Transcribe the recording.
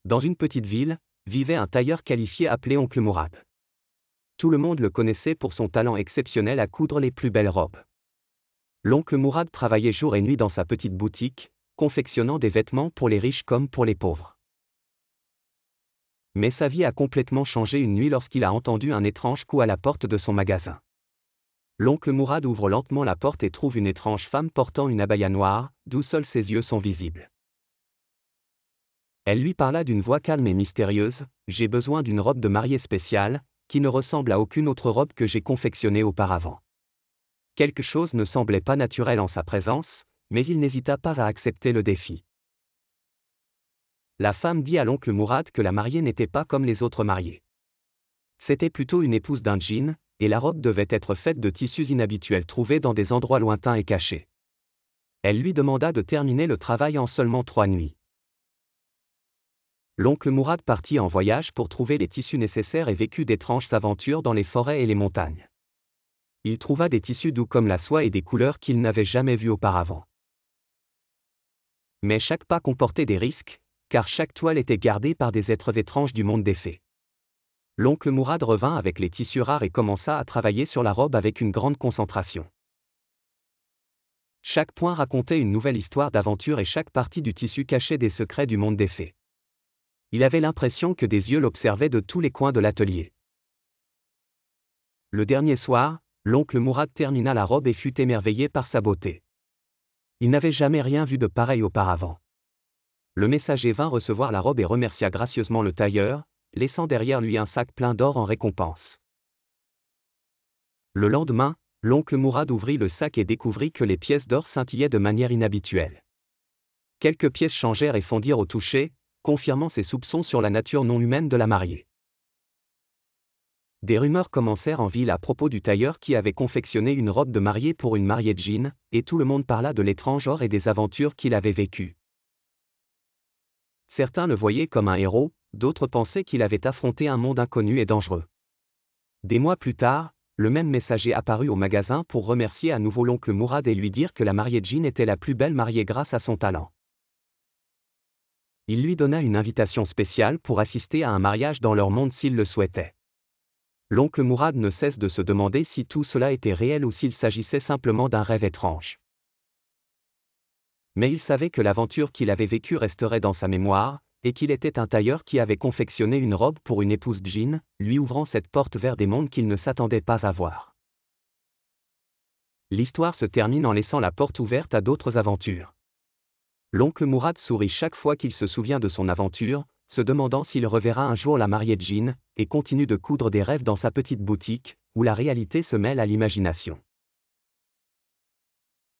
Dans une petite ville, vivait un tailleur qualifié appelé Oncle Mourad. Tout le monde le connaissait pour son talent exceptionnel à coudre les plus belles robes. L'oncle Mourad travaillait jour et nuit dans sa petite boutique, confectionnant des vêtements pour les riches comme pour les pauvres. Mais sa vie a complètement changé une nuit lorsqu'il a entendu un étrange coup à la porte de son magasin. L'oncle Mourad ouvre lentement la porte et trouve une étrange femme portant une abaya noire, d'où seuls ses yeux sont visibles. Elle lui parla d'une voix calme et mystérieuse: « J'ai besoin d'une robe de mariée spéciale, qui ne ressemble à aucune autre robe que j'ai confectionnée auparavant. » Quelque chose ne semblait pas naturel en sa présence, mais il n'hésita pas à accepter le défi. La femme dit à l'oncle Mourad que la mariée n'était pas comme les autres mariées. C'était plutôt une épouse d'un djinn, et la robe devait être faite de tissus inhabituels trouvés dans des endroits lointains et cachés. Elle lui demanda de terminer le travail en seulement 3 nuits. L'oncle Mourad partit en voyage pour trouver les tissus nécessaires et vécut d'étranges aventures dans les forêts et les montagnes. Il trouva des tissus doux comme la soie et des couleurs qu'il n'avait jamais vues auparavant. Mais chaque pas comportait des risques, car chaque toile était gardée par des êtres étranges du monde des fées. L'oncle Mourad revint avec les tissus rares et commença à travailler sur la robe avec une grande concentration. Chaque point racontait une nouvelle histoire d'aventure et chaque partie du tissu cachait des secrets du monde des fées. Il avait l'impression que des yeux l'observaient de tous les coins de l'atelier. Le dernier soir, l'oncle Mourad termina la robe et fut émerveillé par sa beauté. Il n'avait jamais rien vu de pareil auparavant. Le messager vint recevoir la robe et remercia gracieusement le tailleur, laissant derrière lui un sac plein d'or en récompense. Le lendemain, l'oncle Mourad ouvrit le sac et découvrit que les pièces d'or scintillaient de manière inhabituelle. Quelques pièces changèrent et fondirent au toucher, confirmant ses soupçons sur la nature non humaine de la mariée. Des rumeurs commencèrent en ville à propos du tailleur qui avait confectionné une robe de mariée pour une mariée djinn, et tout le monde parla de l'étrange or et des aventures qu'il avait vécues. Certains le voyaient comme un héros, d'autres pensaient qu'il avait affronté un monde inconnu et dangereux. Des mois plus tard, le même messager apparut au magasin pour remercier à nouveau l'oncle Mourad et lui dire que la mariée djinn était la plus belle mariée grâce à son talent. Il lui donna une invitation spéciale pour assister à un mariage dans leur monde s'il le souhaitait. L'oncle Mourad ne cesse de se demander si tout cela était réel ou s'il s'agissait simplement d'un rêve étrange. Mais il savait que l'aventure qu'il avait vécue resterait dans sa mémoire, et qu'il était un tailleur qui avait confectionné une robe pour une épouse djinn, lui ouvrant cette porte vers des mondes qu'il ne s'attendait pas à voir. L'histoire se termine en laissant la porte ouverte à d'autres aventures. L'oncle Mourad sourit chaque fois qu'il se souvient de son aventure, se demandant s'il reverra un jour la mariée djinn, et continue de coudre des rêves dans sa petite boutique, où la réalité se mêle à l'imagination.